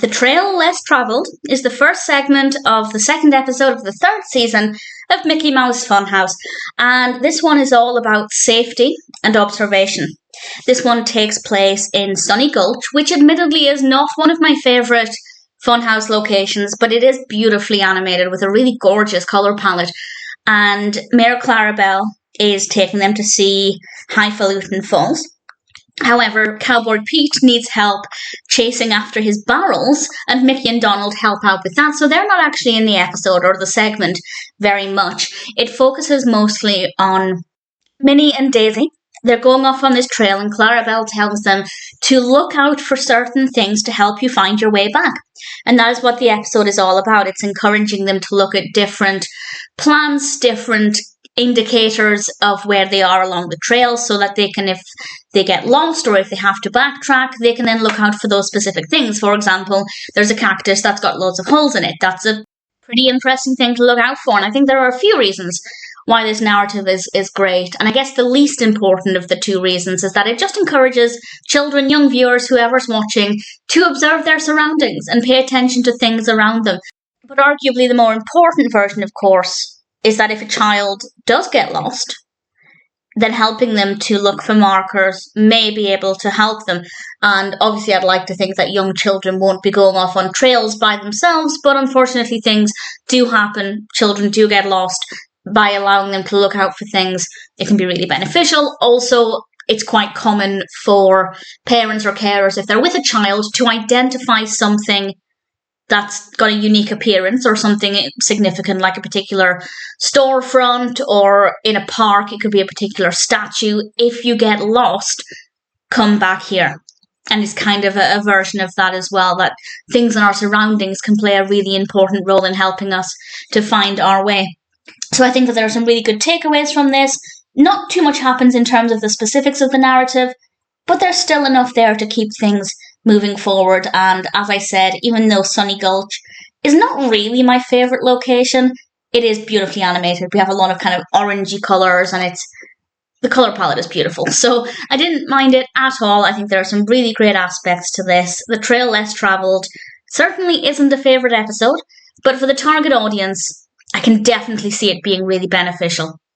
The Trail Less Travelled is the first segment of the second episode of the third season of Mickey Mouse Funhouse, and this one is all about safety and observation. This one takes place in Sunny Gulch, which admittedly is not one of my favourite Funhouse locations, but it is beautifully animated with a really gorgeous colour palette, and Mayor Clarabelle is taking them to see Highfalutin Falls. However, Cowboy Pete needs help chasing after his barrels, and Mickey and Donald help out with that, so they're not actually in the episode or the segment very much. It focuses mostly on Minnie and Daisy. They're going off on this trail, and Clarabelle tells them to look out for certain things to help you find your way back. And that is what the episode is all about. It's encouraging them to look at different plans, different indicators of where they are along the trail, so that they can, if they get lost or if they have to backtrack, they can then look out for those specific things. For example, there's a cactus that's got loads of holes in it. That's a pretty interesting thing to look out for, and I think there are a few reasons why this narrative is great. And I guess the least important of the two reasons is that it just encourages children, young viewers, whoever's watching, to observe their surroundings and pay attention to things around them. But arguably the more important version, of course, is that if a child does get lost, then helping them to look for markers may be able to help them. And obviously I'd like to think that young children won't be going off on trails by themselves, but unfortunately things do happen. Children do get lost. By allowing them to look out for things, it can be really beneficial. Also, it's quite common for parents or carers, if they're with a child, to identify something that's got a unique appearance or something significant, like a particular storefront, or in a park it could be a particular statue. If you get lost, come back here. And it's kind of a version of that as well, that things in our surroundings can play a really important role in helping us to find our way. So I think that there are some really good takeaways from this. Not too much happens in terms of the specifics of the narrative, but there's still enough there to keep things moving forward. And as I said, even though Sunny Gulch is not really my favourite location, it is beautifully animated. We have a lot of kind of orangey colours, and the colour palette is beautiful. So I didn't mind it at all. I think there are some really great aspects to this. The Trail Less Travelled certainly isn't a favourite episode, but for the target audience, I can definitely see it being really beneficial.